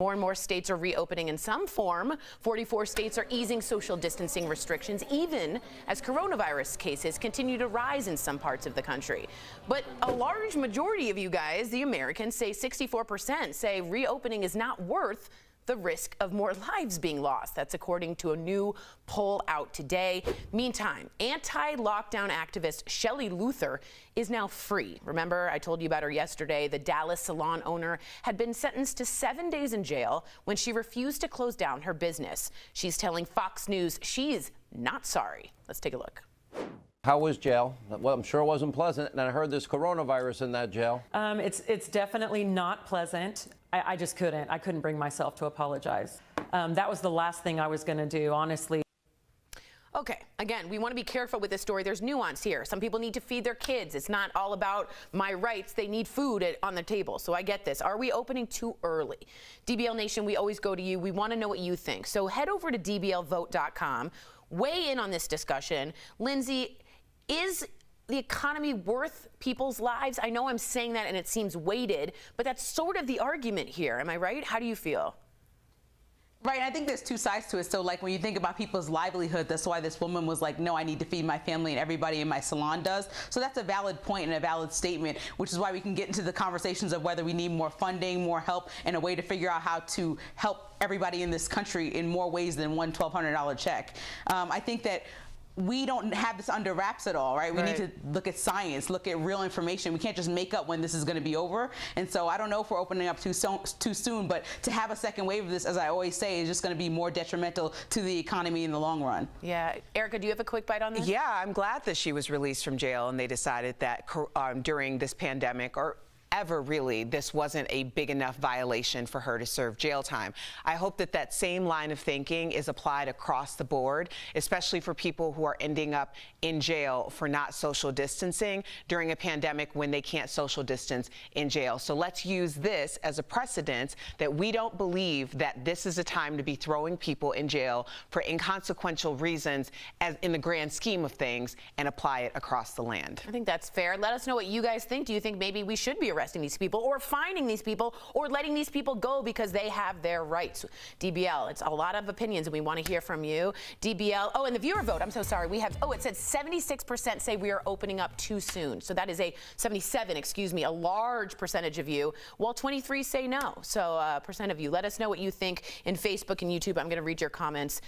More and more states are reopening in some form. 44 states are easing social distancing restrictions, even as coronavirus cases continue to rise in some parts of the country. But a large majority of you guys, the Americans, say 64% say reopening is not worth the risk of more lives being lost. That's according to a new poll out today. Meantime, anti-lockdown activist Shelley Luther is now free. Remember, I told you about her yesterday. The Dallas salon owner had been sentenced to 7 days in jail when she refused to close down her business. She's telling Fox News she's not sorry. Let's take a look. How was jail? Well, I'm sure it wasn't pleasant, and I heard there's coronavirus in that jail. It's definitely not pleasant. I just couldn't. I couldn't bring myself to apologize. That was the last thing I was going to do, honestly. Okay, again, we want to be careful with this story. There's nuance here. Some people need to feed their kids. It's not all about my rights. They need food on the table. So I get this. Are we opening too early? DBL Nation, we always go to you. We want to know what you think. So head over to dblvote.com. Weigh in on this discussion. Lindsay, is the economy worth people's lives? I know I'm saying that and it seems weighted, but that's sort of the argument here. Am I right? How do you feel? Right, I think there's two sides to it. So like when you think about people's livelihood, that's why this woman was like, no, I need to feed my family and everybody in my salon does. So that's a valid point and a valid statement, which is why we can get into the conversations of whether we need more funding, more help, and a way to figure out how to help everybody in this country in more ways than one $1,200 check. I think that we don't have this under wraps at all, right? We need to look at science, look at real information. We can't just make up when this is going to be over. And so I don't know if we're opening up too soon, but to have a second wave of this, as I always say, is just going to be more detrimental to the economy in the long run. Yeah. Erica, do you have a quick bite on this? Yeah, I'm glad that she was released from jail and they decided that during this pandemic, or ever really, this wasn't a big enough violation for her to serve jail time. I hope that that same line of thinking is applied across the board, especially for people who are ending up in jail for not social distancing during a pandemic when they can't social distance in jail. So let's use this as a precedent that we don't believe that this is a time to be throwing people in jail for inconsequential reasons as in the grand scheme of things, and apply it across the land. I think that's fair. Let us know what you guys think. Do you think maybe we should be arresting these people or fining these people or letting these people go because they have their rights? DBL, it's a lot of opinions and we want to hear from you. DBL, oh, and the viewer vote, I'm so sorry. We have, it said 76% say we are opening up too soon. So that is a 77, excuse me, a large percentage of you, while 23 say no. So percent of you. Let us know what you think in Facebook and YouTube. I'm going to read your comments